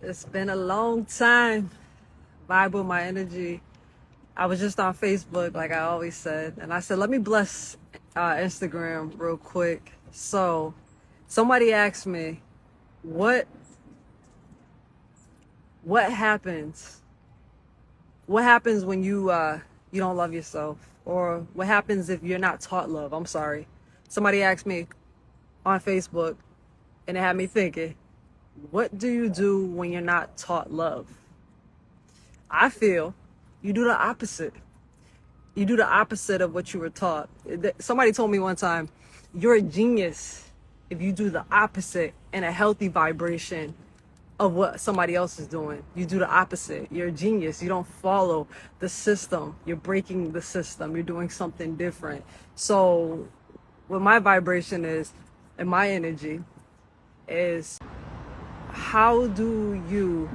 It's been a long time. Vibe with my energy. I was just on Facebook, like I always said, and I said, let me bless Instagram real quick. So, somebody asked me, what what happens? What happens when you don't love yourself, or what happens if you're not taught love? I'm sorry. Somebody asked me on Facebook, and it had me thinking, what do you do when you're not taught love? I feel you do the opposite. You do the opposite of what you were taught. Somebody told me one time, you're a genius if you do the opposite in a healthy vibration of what somebody else is doing. You do the opposite. You're a genius. You don't follow the system. You're breaking the system. You're doing something different. So what my vibration is, and my energy is, how do you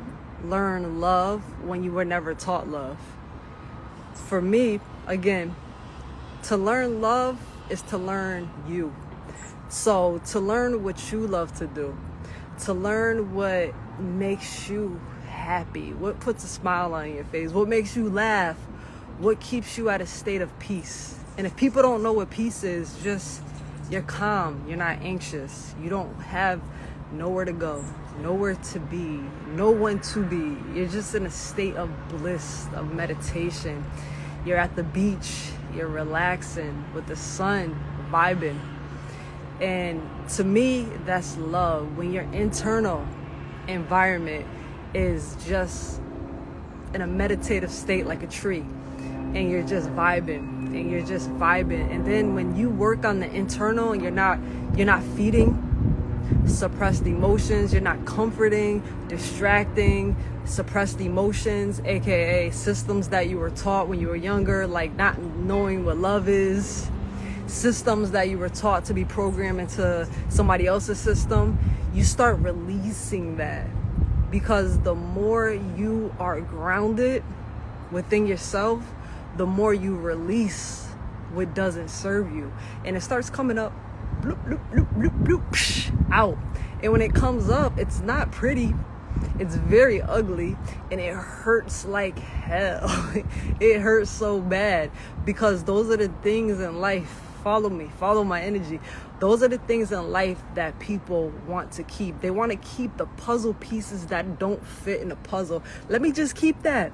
learn love when you were never taught love? For me, again, to learn love is to learn you. So to learn what you love to do, to learn what makes you happy, what puts a smile on your face, what makes you laugh, what keeps you at a state of peace. And if people don't know what peace is, just you're calm, you're not anxious, you don't have nowhere to go, nowhere to be, no one to be. You're just in a state of bliss, of meditation. You're at the beach, you're relaxing with the sun, vibing. And to me, that's love. When your internal environment is just in a meditative state like a tree, and you're just vibing, and then when you work on the internal and you're not feeding suppressed emotions, you're not comforting, distracting suppressed emotions, aka systems that you were taught when you were younger, like not knowing what love is, systems that you were taught to be programmed into somebody else's system. You start releasing that, because the more you are grounded within yourself, the more you release what doesn't serve you, and it starts coming up bloop, bloop, bloop, bloop, bloop, psh, out. And when it comes up, it's not pretty, it's very ugly, and it hurts like hell. It hurts so bad, because those are the things in life. Follow me, follow my energy. Those are the things in life that people want to keep. They want to keep the puzzle pieces that don't fit in the puzzle. Let me just keep that.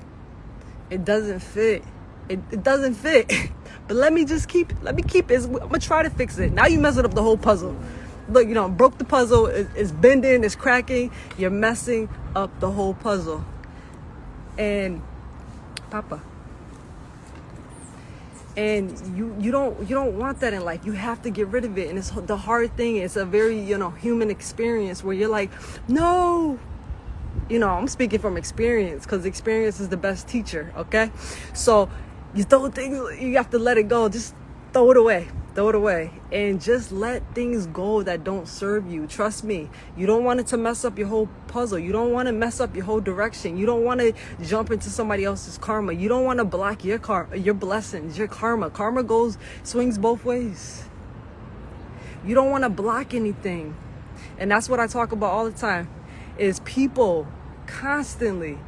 It doesn't fit. It doesn't fit. But let me keep it. I'm gonna try to fix it. Now you messing up the whole puzzle. Look, broke the puzzle. It's bending, it's cracking. You're messing up the whole puzzle. And Papa. And you don't want that in life. You have to get rid of it. And it's the hard thing. It's a very, human experience where you're like, no. I'm speaking from experience, because experience is the best teacher, okay? So you throw things, you have to let it go. Just throw it away. And just let things go that don't serve you. Trust me. You don't want it to mess up your whole puzzle. You don't want to mess up your whole direction. You don't want to jump into somebody else's karma. You don't want to block your blessings, your karma. Karma swings both ways. You don't want to block anything. And that's what I talk about all the time, is people constantly,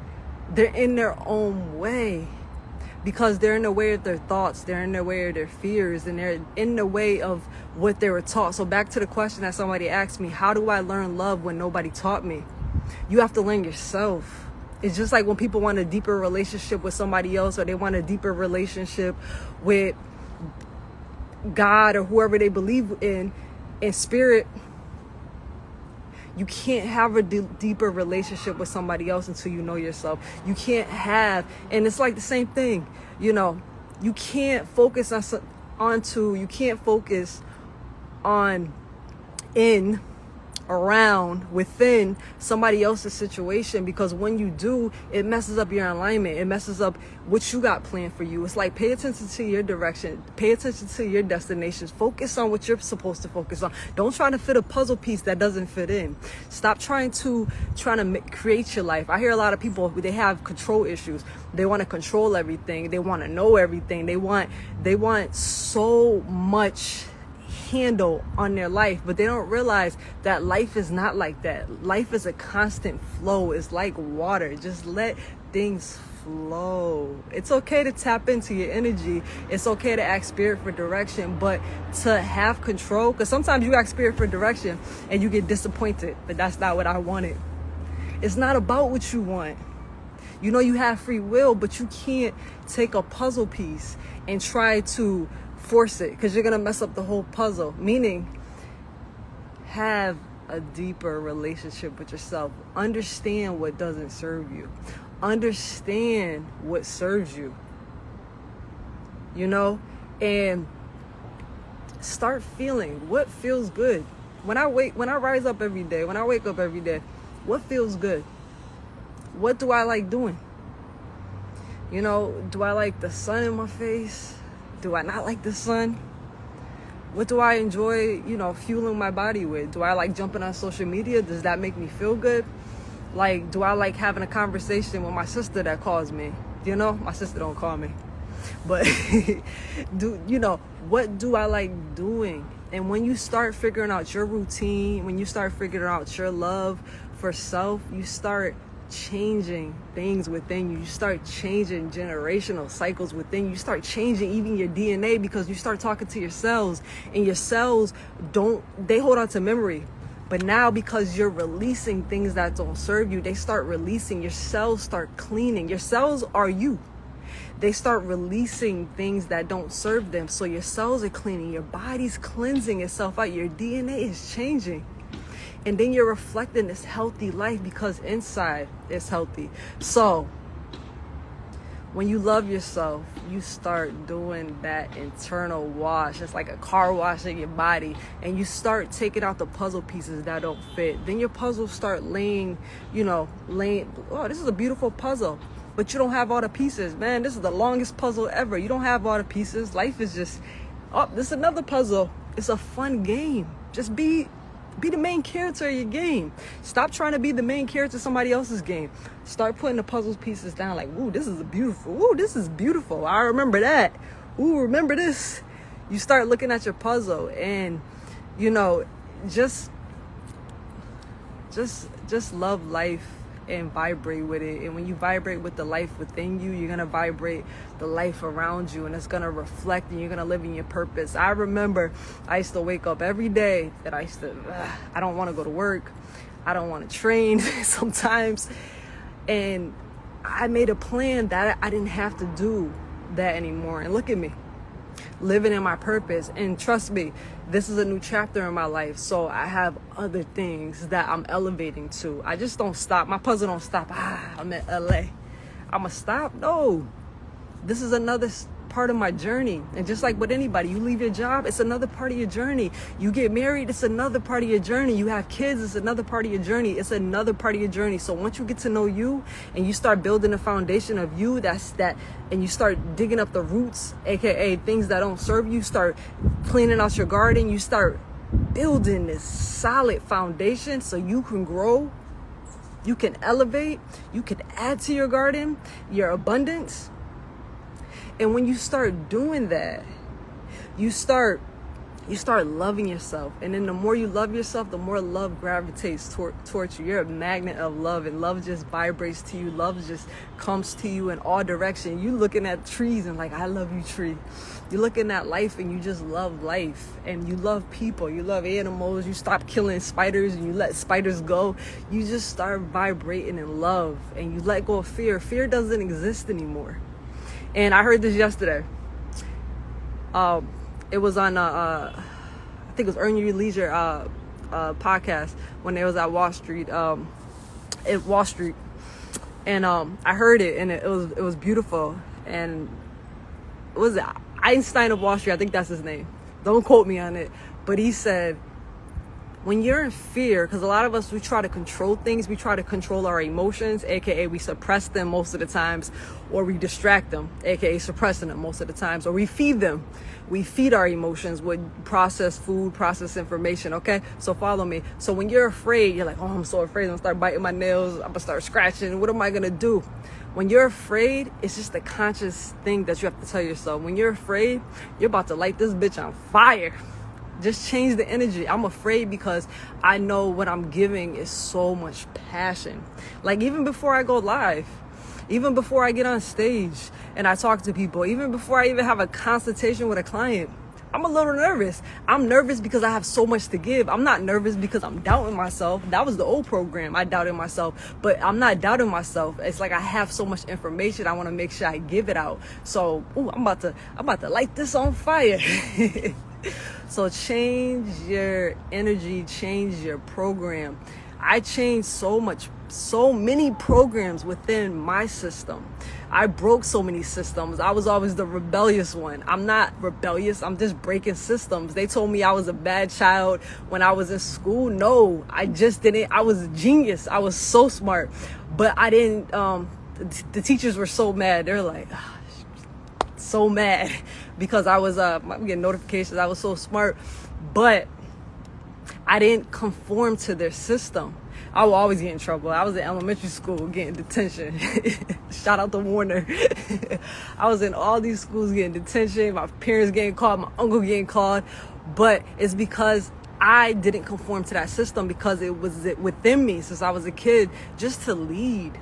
they're in their own way, because they're in the way of their thoughts, they're in the way of their fears, and they're in the way of what they were taught. So back to the question that somebody asked me, how do I learn love when nobody taught me? You have to learn yourself. It's just like when people want a deeper relationship with somebody else, or they want a deeper relationship with God or whoever they believe in spirit. You can't have a deeper relationship with somebody else until you know yourself. You can't have, and it's like the same thing, you can't focus you can't focus on around within somebody else's situation, because when you do, it messes up your alignment. It messes up what you got planned for you. It's like, pay attention to your direction, pay attention to your destinations, focus on what you're supposed to focus on. Don't try to fit a puzzle piece that doesn't fit in. Stop trying to create your life. I hear a lot of people, they have control issues. They want to control everything, they want to know everything, they want so much handle on their life, but they don't realize that life is not like that. Life is a constant flow. It's like water. Just let things flow. It's okay to tap into your energy. It's okay to ask spirit for direction, but to have control, because sometimes you ask spirit for direction and you get disappointed, but that's not what I wanted. It's not about what you want. You know you have free will, but you can't take a puzzle piece and try to force it, because you're going to mess up the whole puzzle. Meaning, have a deeper relationship with yourself. Understand what doesn't serve you. Understand what serves you. You know? And start feeling what feels good. When I rise up every day, when I wake up every day, what feels good? What do I like doing? You know, do I like the sun in my face? Do I not like the sun? What do I enjoy, fueling my body with? Do I like jumping on social media? Does that make me feel good? Like, do I like having a conversation with my sister that calls me? My sister don't call me. But, what do I like doing? And when you start figuring out your routine, when you start figuring out your love for self, you start changing things within you. You start changing generational cycles within you. You start changing even your DNA, because you start talking to your cells, and your cells they hold on to memory. But now, because you're releasing things that don't serve you, they start releasing. Your cells start cleaning. Your cells are you. They start releasing things that don't serve them. So your cells are cleaning. Your body's cleansing itself out. Your DNA is changing. And then you're reflecting this healthy life, because inside it's healthy. So when you love yourself, you start doing that internal wash. It's like a car wash in your body. And you start taking out the puzzle pieces that don't fit. Then your puzzles start laying, oh, this is a beautiful puzzle. But you don't have all the pieces. Man, this is the longest puzzle ever. You don't have all the pieces. Life is just, this is another puzzle. It's a fun game. Just be the main character of your game. Stop trying to be the main character of somebody else's game. Start putting the puzzle pieces down, like, ooh, this is beautiful. I remember that. Ooh, remember this. You start looking at your puzzle, and, just love life and vibrate with it. And when you vibrate with the life within you, you're going to vibrate the life around you, and it's going to reflect, and you're going to live in your purpose. I remember I used to wake up every day that I don't want to go to work. I don't want to train sometimes. And I made a plan that I didn't have to do that anymore. And look at me, living in my purpose. And trust me, this is a new chapter in my life. So I have other things that I'm elevating to. I just don't stop. My puzzle don't stop. I'm in LA. I'ma stop? No. This is another part of my journey. And just like with anybody, you leave your job, it's another part of your journey. You get married, it's another part of your journey. You have kids, it's another part of your journey. It's another part of your journey. So once you get to know you, and you start building a foundation of you, and you start digging up the roots, aka things that don't serve you, start cleaning out your garden, you start building this solid foundation so you can grow, you can elevate, you can add to your garden, your abundance. And when you start doing that, you start loving yourself. And then the more you love yourself, the more love gravitates towards you. You're a magnet of love, and love just vibrates to you. Love just comes to you in all directions. You looking at trees and like, I love you, tree. You're looking at life and you just love life. And you love people. You love animals. You stop killing spiders and you let spiders go. You just start vibrating in love, and you let go of fear. Fear doesn't exist anymore. And I heard this yesterday. It was on, I think it was Earn Your Leisure podcast when they was at Wall Street. And I heard it, and it was beautiful. And it was Einstein of Wall Street. I think that's his name. Don't quote me on it. But he said, when you're in fear, because a lot of us, we try to control things. We try to control our emotions, aka we suppress them most of the times, or we distract them, aka suppressing them most of the times, or we feed them. We feed our emotions with processed food, processed information, okay? So follow me. So when you're afraid, you're like, oh, I'm so afraid. I'm gonna start biting my nails. I'm gonna start scratching. What am I gonna do? When you're afraid, it's just a conscious thing that you have to tell yourself. When you're afraid, you're about to light this bitch on fire. Just change the energy. I'm afraid because I know what I'm giving is so much passion. Like even before I go live, even before I get on stage and I talk to people, even before I even have a consultation with a client, I'm a little nervous. I'm nervous because I have so much to give. I'm not nervous because I'm doubting myself. That was the old program. I doubted myself, but I'm not doubting myself. It's like I have so much information. I want to make sure I give it out. So, I'm about to light this on fire. So change your energy, change your program. I changed so many programs within my system. I broke so many systems. I was always the rebellious one. I'm not rebellious. I'm just breaking systems. They told me I was a bad child when I was in school. No, I just didn't. I was a genius. I was so smart, but I didn't, the teachers were so mad. They're like, so mad because I was, I'm getting notifications. I was so smart, but I didn't conform to their system. I would always get in trouble. I was in elementary school getting detention. Shout out to Warner. I was in all these schools getting detention. My parents getting called, my uncle getting called. But it's because I didn't conform to that system, because it was within me since I was a kid just to lead,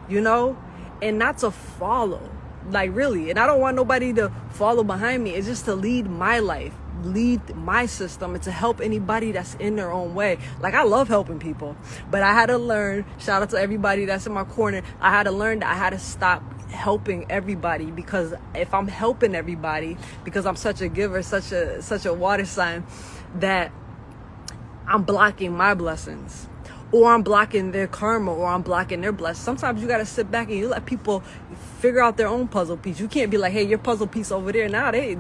you know, and not to follow. Like really. And I don't want nobody to follow behind me. It's just to lead my life, lead my system, and to help anybody that's in their own way. Like I love helping people, but I had to learn, shout out to everybody that's in my corner, I had to learn that I had to stop helping everybody, because if I'm helping everybody, because I'm such a giver, such a water sign, that I'm blocking my blessings, or I'm blocking their karma, or I'm blocking their blessings. Sometimes you got to sit back and you let people figure out their own puzzle piece. You can't be like, hey, your puzzle piece over there. Now they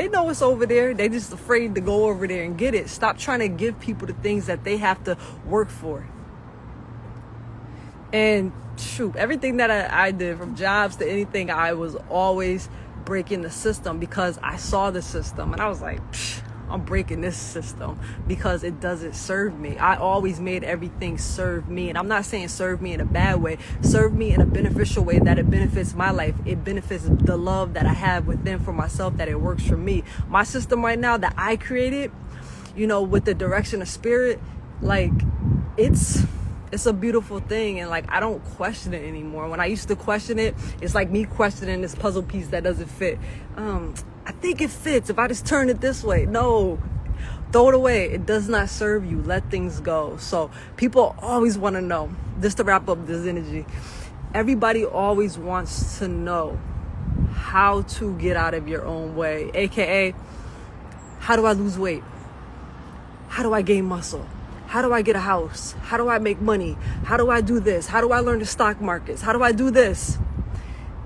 know it's over there. They just afraid to go over there and get it. Stop trying to give people the things that they have to work for. And shoot, everything that I did, from jobs to anything, I was always breaking the system, because I saw the system and I was like, I'm breaking this system because it doesn't serve me. I always made everything serve me. And I'm not saying serve me in a bad way. Serve me in a beneficial way, that it benefits my life. It benefits the love that I have within for myself, that it works for me. My system right now that I created, you know, with the direction of spirit, like it's a beautiful thing. And like, I don't question it anymore. When I used to question it, it's like me questioning this puzzle piece that doesn't fit. I think it fits if I just turn it this way. No, throw it away. It does not serve you. Let things go. So people always want to know, just to wrap up this energy, everybody always wants to know how to get out of your own way, aka how do I lose weight, how do I gain muscle, how do I get a house, how do I make money, how do I do this, how do I learn the stock markets, how do I do this.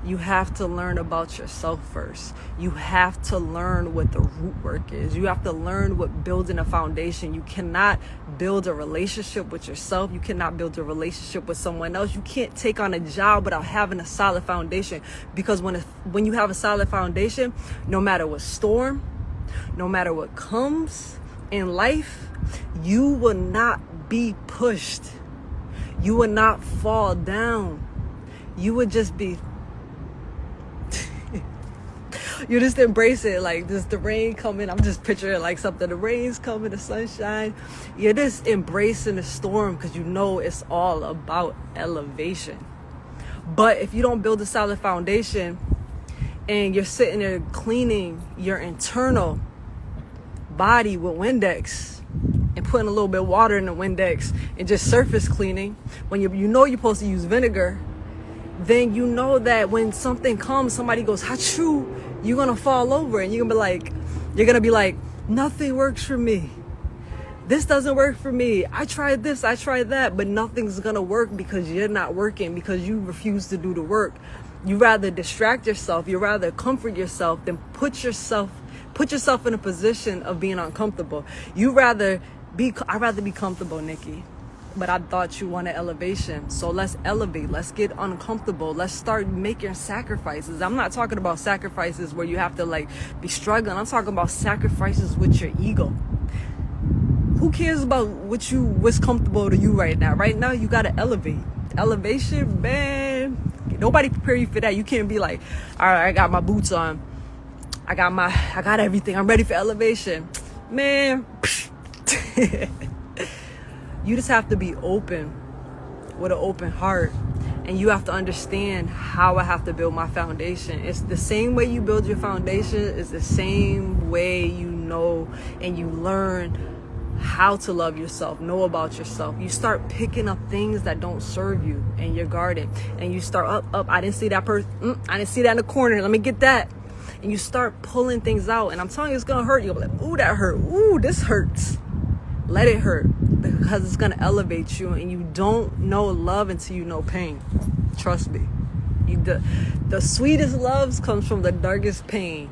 You have to learn about yourself first. You have to learn what the root work is. You have to learn what building a foundation. You cannot build a relationship with yourself. You cannot build a relationship with someone else. You can't take on a job without having a solid foundation. Because when you have a solid foundation, no matter what storm, no matter what comes in life, you will not be pushed. You will not fall down. You would just be... You just embrace it, like just the rain coming. I'm just picturing like something, the rain's coming, the sunshine. You're just embracing the storm, because you know it's all about elevation. But if you don't build a solid foundation and you're sitting there cleaning your internal body with Windex and putting a little bit of water in the Windex and just surface cleaning, when you know you're supposed to use vinegar, then you know that when something comes, somebody goes, "Hachoo," you're gonna fall over and you're gonna be like, nothing works for me. This doesn't work for me. I tried this, I tried that, but nothing's gonna work because you're not working, because you refuse to do the work. You rather distract yourself, you rather comfort yourself than put yourself in a position of being uncomfortable. I'd rather be comfortable, Nikki. But I thought you wanted elevation. So let's elevate. Let's get uncomfortable. Let's start making sacrifices. I'm not talking about sacrifices where you have to like be struggling. I'm talking about sacrifices with your ego. Who cares about what's comfortable to you right now? Right now, you got to elevate. Elevation, man. Nobody prepare you for that. You can't be like, all right, I got my boots on. I got everything. I'm ready for elevation. Man, you just have to be open with an open heart. And you have to understand how I have to build my foundation. It's the same way you build your foundation. It's the same way you know and you learn how to love yourself, know about yourself. You start picking up things that don't serve you in your garden. And you start up. I didn't see that person. I didn't see that in the corner. Let me get that. And you start pulling things out. And I'm telling you, it's going to hurt. You'll be like, ooh, that hurt. Ooh, this hurts. Let it hurt, because it's going to elevate you. And you don't know love until you know pain. Trust me. The sweetest loves comes from the darkest pain.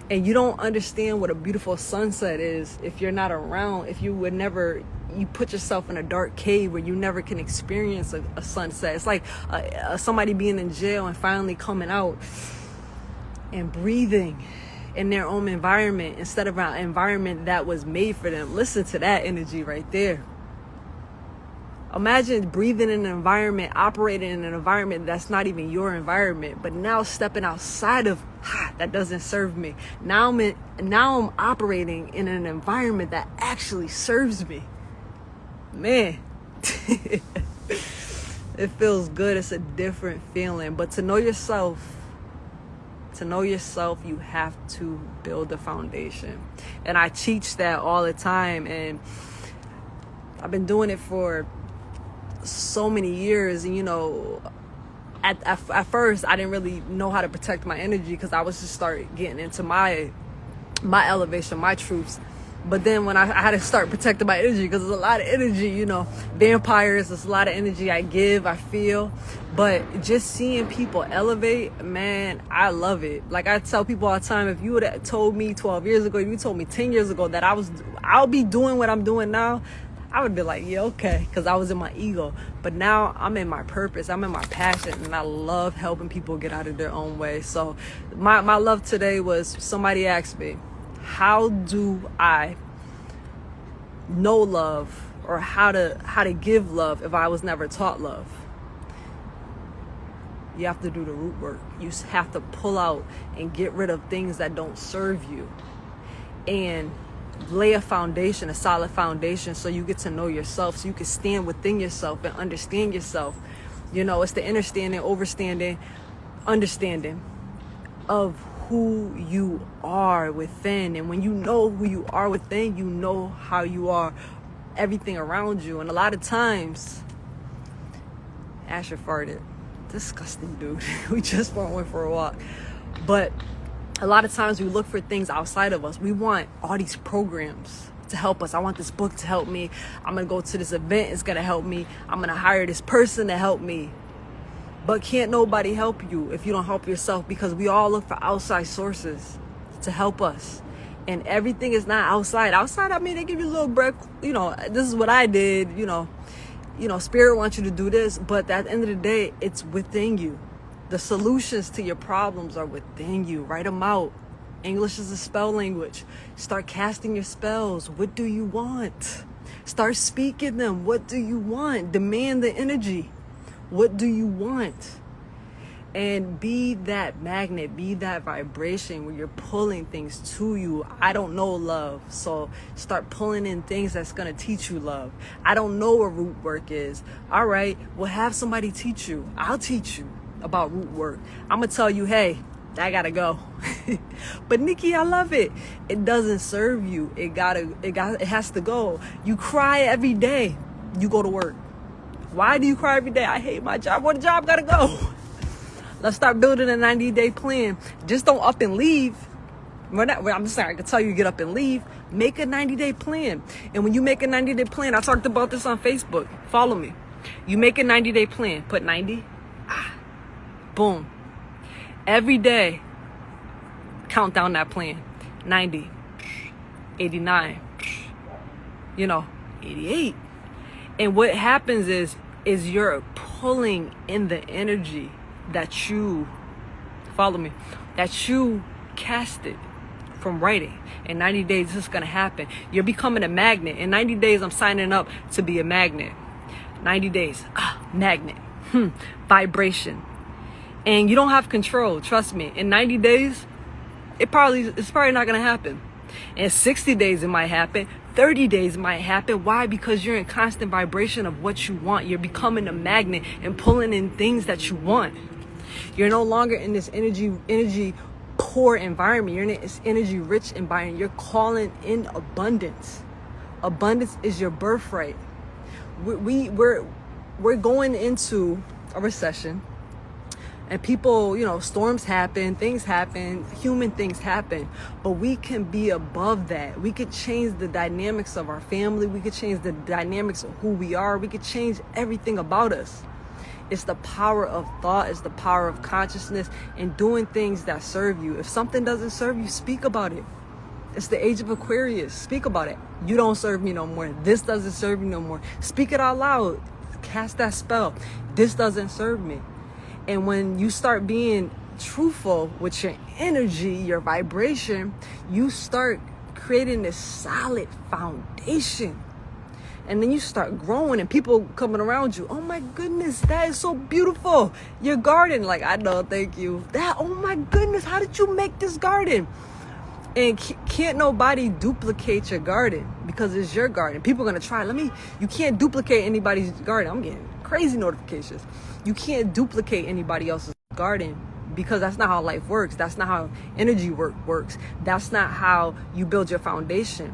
And you don't understand what a beautiful sunset is if you're not around. If you would never, you put yourself in a dark cave where you never can experience a sunset. It's like somebody being in jail and finally coming out and breathing in their own environment instead of an environment that was made for them. Listen to that energy right there. Imagine breathing in an environment, operating in an environment that's not even your environment, but now stepping outside of that doesn't serve me. Now I'm operating in an environment that actually serves me. Man, it feels good. It's a different feeling. But to know yourself, you have to build a foundation. And I teach that all the time. And I've been doing it for so many years. And, you know, at first, I didn't really know how to protect my energy because I was just started getting into my elevation, my truths. But then when I had to start protecting my energy, because there's a lot of energy, you know, vampires, there's a lot of energy I give, I feel. But just seeing people elevate, man, I love it. Like I tell people all the time, if you would have told me 12 years ago, if you told me 10 years ago that I'll be doing what I'm doing now, I would be like, yeah, okay, because I was in my ego. But now I'm in my purpose, I'm in my passion, and I love helping people get out of their own way. So my love today was, somebody asked me, how do I know love, or how to give love if I was never taught love? You have to do the root work. You have to pull out and get rid of things that don't serve you, and lay a foundation, a solid foundation, so you get to know yourself, so you can stand within yourself and understand yourself. You know, it's the understanding, overstanding, understanding of who you are within. And when you know who you are within, you know how you are everything around you. And a lot of times, Asher farted. Disgusting dude. We just went for a walk. But a lot of times we look for things outside of us. We want all these programs to help us. I want this book to help me. I'm going to go to this event. It's going to help me. I'm going to hire this person to help me. But can't nobody help you if you don't help yourself, because we all look for outside sources to help us. And everything is not outside. Outside, I mean, they give you a little break. You know, this is what I did. You know, Spirit wants you to do this. But at the end of the day, it's within you. The solutions to your problems are within you. Write them out. English is a spell language. Start casting your spells. What do you want? Start speaking them. What do you want? Demand the energy. What do you want? And be that magnet, be that vibration where you're pulling things to you. I don't know love, so start pulling in things that's going to teach you love. I don't know what root work is. All right, well, have somebody teach you. I'll teach you about root work. I'm going to tell you, hey, I got to go. But Nikki, I love it. It doesn't serve you. It has to go. You cry every day. You go to work. Why do you cry every day? I hate my job. What job gotta go? Let's start building a 90-day plan. Just don't up and leave. I'm just saying, I can tell you get up and leave. Make a 90-day plan. And when you make a 90-day plan, I talked about this on Facebook. Follow me. You make a 90-day plan. Put 90. Boom. Every day, count down that plan. 90. 89. 88. And what happens is you're pulling in the energy that you, follow me, that you casted from writing. In 90 days, this is going to happen. You're becoming a magnet. In 90 days, I'm signing up to be a magnet. 90 days, magnet, vibration. And you don't have control, trust me. In 90 days, it's probably not going to happen. In 60 days, it might happen. 30 days it might happen. Why? Because you're in constant vibration of what you want. You're becoming a magnet and pulling in things that you want. You're no longer in this energy poor environment. You're in this energy rich environment. You're calling in abundance. Abundance is your birthright. We're going into a recession, and people, storms happen, things happen, human things happen, but we can be above that. We could change the dynamics of our family. We could change the dynamics of who we are. We could change everything about us. It's the power of thought. It's the power of consciousness and doing things that serve you. If something doesn't serve you, speak about it. It's the age of Aquarius. Speak about it. You don't serve me no more. This doesn't serve me no more. Speak it out loud. Cast that spell. This doesn't serve me. And when you start being truthful with your energy, your vibration, you start creating this solid foundation. And then you start growing and people coming around you. Oh my goodness, that is so beautiful. Your garden. Like, I know, thank you. Oh my goodness, how did you make this garden? And can't nobody duplicate your garden because it's your garden. People are going to try. You can't duplicate anybody's garden. I'm getting crazy notifications. You can't duplicate anybody else's garden because that's not how life works. That's not how energy works. That's not how you build your foundation.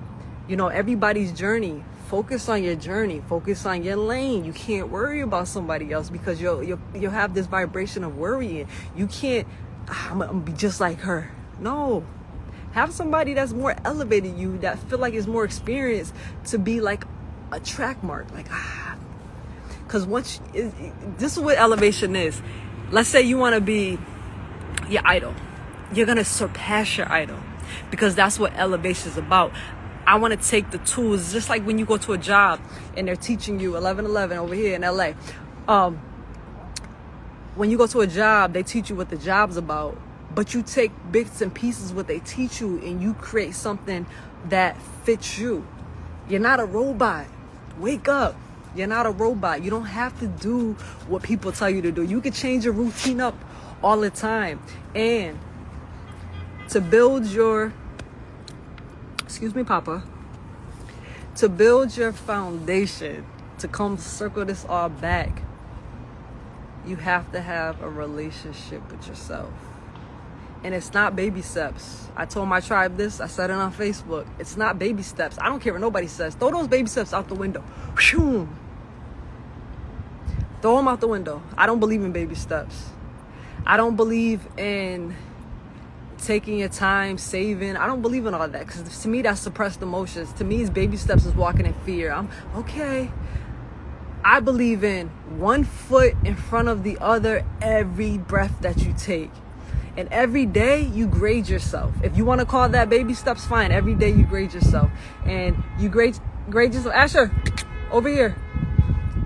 Everybody's journey. Focus on your journey. Focus on your lane. You can't worry about somebody else because you'll have this vibration of worrying. You can't, I'm going to be just like her. No. Have somebody that's more elevated you, that feel like is more experienced, to be like a track mark. Because this is what elevation is. Let's say you want to be your idol. You're going to surpass your idol because that's what elevation is about. I want to take the tools, just like when you go to a job and they're teaching you 1111 over here in LA. When you go to a job, they teach you what the job's about. But you take bits and pieces what they teach you and you create something that fits you. You're not a robot. Wake up. You're not a robot. You don't have to do what people tell you to do. You can change your routine up all the time. And to build your, excuse me, Papa, to build your foundation, to come circle this all back, you have to have a relationship with yourself. And it's not baby steps. I told my tribe this. I said it on Facebook. It's not baby steps. I don't care what nobody says. Throw those baby steps out the window. Throw them out the window. I don't believe in baby steps. I don't believe in taking your time, saving. I don't believe in all that. Because to me, that's suppressed emotions. To me, baby steps is walking in fear. I'm okay. I believe in one foot in front of the other every breath that you take. And every day you grade yourself. If you want to call that baby steps, fine. Every day you grade yourself. And you grade yourself. Asher, over here.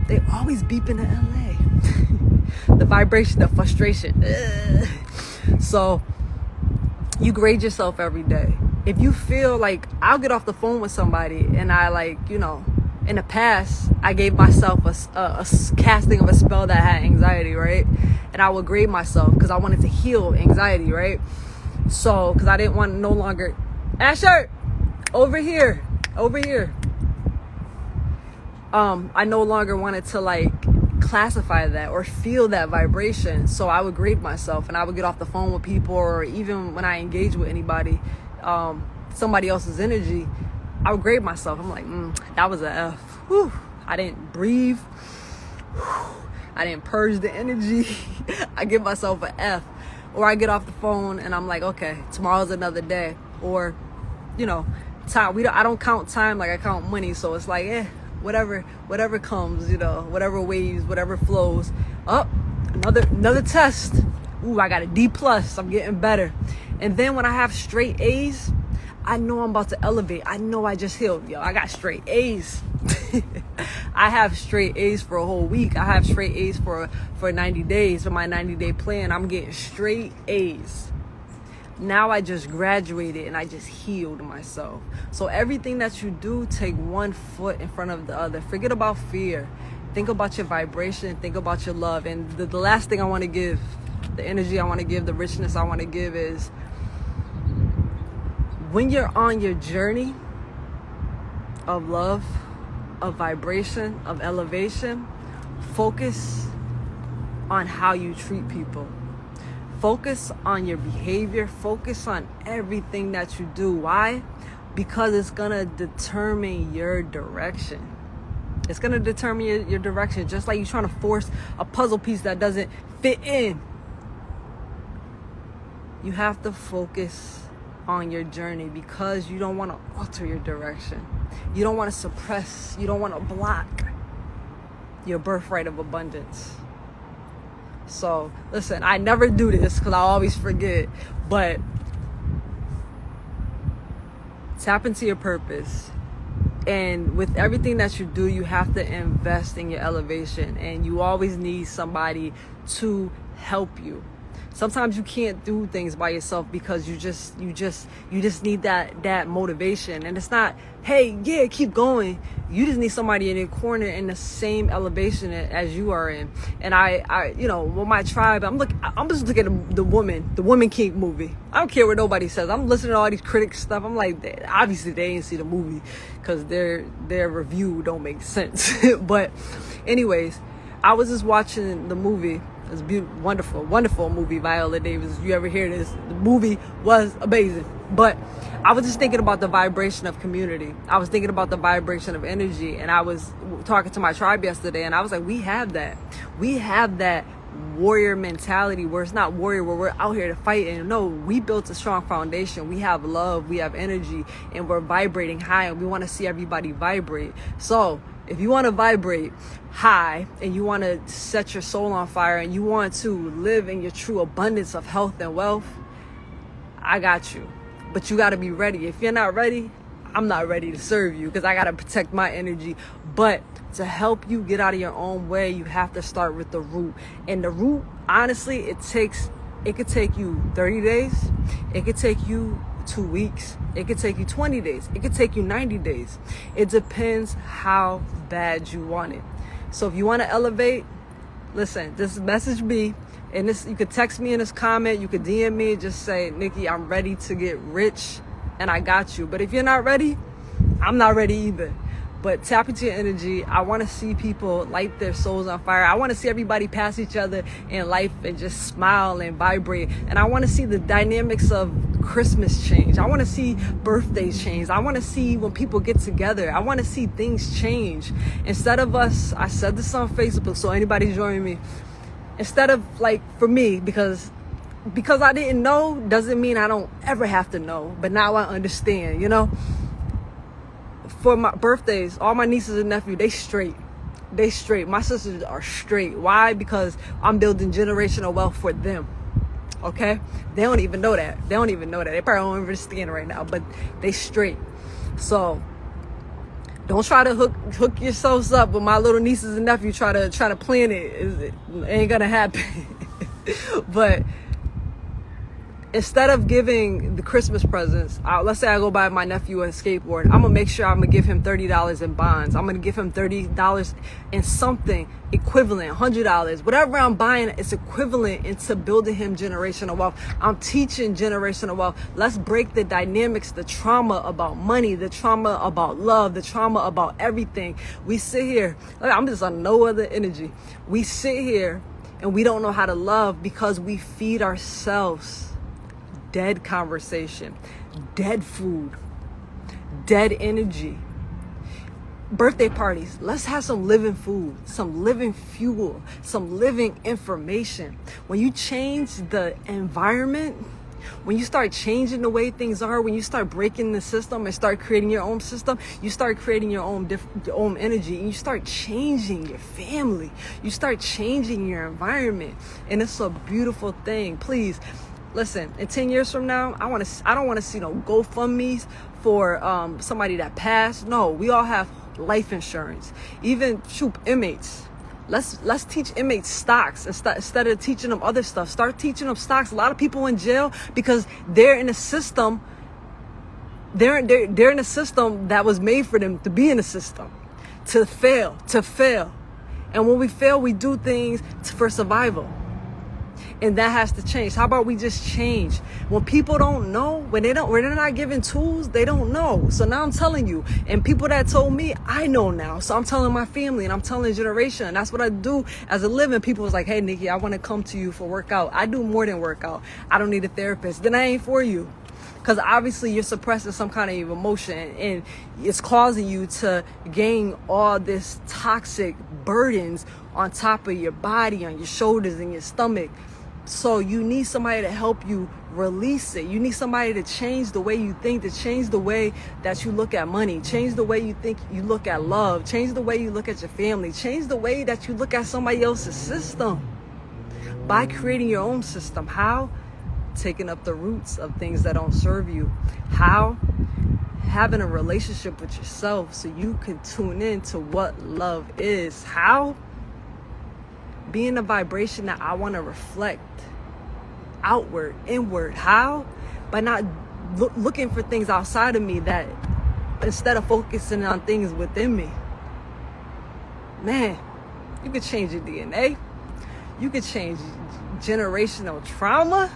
They always beep in the LA. The vibration, the frustration. So you grade yourself every day. If you feel like, I'll get off the phone with somebody and I in the past, I gave myself a casting of a spell that had anxiety, right? And I would grade myself because I wanted to heal anxiety, right? So, because I didn't want to no longer, Asher, over here. I no longer wanted to classify that or feel that vibration. So I would grade myself and I would get off the phone with people, or even when I engage with anybody, somebody else's energy, I would grade myself. I'm like, that was an F. Whew. I didn't breathe. Whew. I didn't purge the energy. I give myself an F. Or I get off the phone and I'm like, okay, tomorrow's another day. Or, time. I don't count time like I count money. So it's like, whatever comes, whatever waves, whatever flows. Another test. Ooh, I got a D+. I'm getting better. And then when I have straight A's, I know I'm about to elevate. I know I just healed. I got straight A's. I have straight A's for a whole week. I have straight A's for 90 days for my 90-day plan. I'm getting straight A's. Now I just graduated and I just healed myself. So everything that you do, take one foot in front of the other. Forget about fear. Think about your vibration. Think about your love. And the last thing I want to give, the energy I want to give, the richness I want to give is when you're on your journey of love, of vibration, of elevation, focus on how you treat people. Focus on your behavior. Focus on everything that you do. Why? Because it's going to determine your direction. It's going to determine your direction. Just like you're trying to force a puzzle piece that doesn't fit in. You have to focus on your journey because you don't want to alter your direction. You don't want to suppress. You don't want to block your birthright of abundance. So, listen, I never do this because I always forget, but tap into your purpose. And with everything that you do, you have to invest in your elevation, and you always need somebody to help you. Sometimes you can't do things by yourself because you just need that motivation. And it's not, hey, yeah, keep going. You just need somebody in your corner in the same elevation as you are in. And I with my tribe, I'm just looking at the Woman King movie. I don't care what nobody says. I'm listening to all these critics stuff. I'm like, obviously they ain't see the movie because their review don't make sense. But anyways, I was just watching the movie. It's beautiful, wonderful movie, Viola Davis. If you ever hear this, the movie was amazing. But I was just thinking about the vibration of community. I was thinking about the vibration of energy. And I was talking to my tribe yesterday, and I was like, we have that. We have that warrior mentality where it's not warrior, where we're out here to fight. And no, we built a strong foundation. We have love, we have energy, and we're vibrating high, and we want to see everybody vibrate. So if you want to vibrate high and you want to set your soul on fire and you want to live in your true abundance of health and wealth, I got you. But you got to be ready. If you're not ready, I'm not ready to serve you because I got to protect my energy. But to help you get out of your own way, you have to start with the root. And the root, honestly, it could take you 30 days. It could take you 2 weeks. It could take you 20 days. It could take you 90 days. It depends how bad you want it. So if you want to elevate, listen, just message me. And this, you could text me in this comment. You could DM me. Just say, Nikki, I'm ready to get rich. And I got you. But if you're not ready, I'm not ready either. But tap into your energy. I want to see people light their souls on fire. I want to see everybody pass each other in life and just smile and vibrate. And I want to see the dynamics of Christmas change. I want to see birthdays change. I want to see when people get together. I want to see things change. Instead of us, I said this on Facebook, so anybody joining me, instead of, like, for me, because I didn't know doesn't mean I don't ever have to know. But now I understand, you know. For my birthdays, all my nieces and nephews, they straight. My sisters are straight. Why? Because I'm building generational wealth for them. Okay? They don't even know that. They probably don't understand right now, but they straight. So don't try to hook yourselves up with my little nieces and nephews. Try to plan it. It ain't gonna happen. But instead of giving the Christmas presents, let's say I go buy my nephew a skateboard, I'm gonna make sure I'm gonna give him $30 in bonds. I'm gonna give him $30 in something equivalent, $100, whatever I'm buying, it's equivalent into building him generational wealth. I'm teaching generational wealth. Let's break the dynamics, the trauma about money, the trauma about love, the trauma about everything. We sit here, I'm just on no other energy. We sit here and we don't know how to love because we feed ourselves dead conversation, dead food, dead energy. Birthday parties, let's have some living food, some living fuel, some living information. When you change the environment, when you start changing the way things are, when you start breaking the system and start creating your own system, you start creating your own energy, and you start changing your family. You start changing your environment, and it's a beautiful thing. Please, listen, in 10 years from now, I don't want to see no GoFundMe's for somebody that passed. No, we all have life insurance. Even inmates. Let's teach inmates stocks instead of teaching them other stuff. Start teaching them stocks. A lot of people in jail because they're in a system. They're in a system that was made for them to be in a system, to fail. And when we fail, we do things for survival. And that has to change. How about we just change? When people don't know, when they're not given tools, they don't know. So now I'm telling you, and people that told me, I know now. So I'm telling my family and I'm telling the generation. And that's what I do as a living. People was like, hey, Nikki, I want to come to you for workout. I do more than workout. I don't need a therapist. Then I ain't for you. Because obviously you're suppressing some kind of emotion and it's causing you to gain all this toxic burdens on top of your body, on your shoulders and your stomach. So you need somebody to help you release it. You need somebody to change the way you think, to change the way that you look at money, change the way you think you look at love, change the way you look at your family, change the way that you look at somebody else's system by creating your own system. How? Taking up the roots of things that don't serve you. How? Having a relationship with yourself so you can tune in to what love is. How? Being the vibration that I want to reflect outward, inward. How? By not looking for things outside of me, that instead of focusing on things within me. Man, you could change your DNA. You could change generational trauma.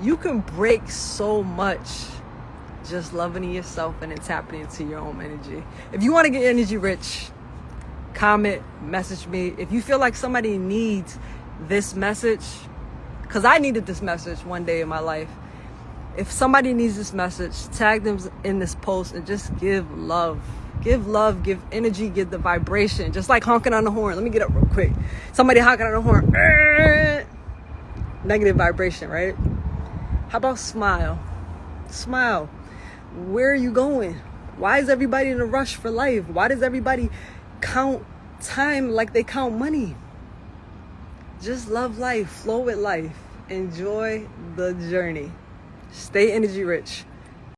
You can break so much just loving yourself and then tapping into your own energy. If you want to get energy rich, comment, message me. If you feel like somebody needs this message, because I needed this message one day in my life. If somebody needs this message, tag them in this post and just give love. Give love, give energy, give the vibration. Just like honking on the horn. Let me get up real quick. Somebody honking on the horn. Negative vibration, right? How about smile? Smile. Where are you going? Why is everybody in a rush for life? Why does everybody count time like they count money? Just love life. Flow with life. Enjoy the journey. Stay energy rich.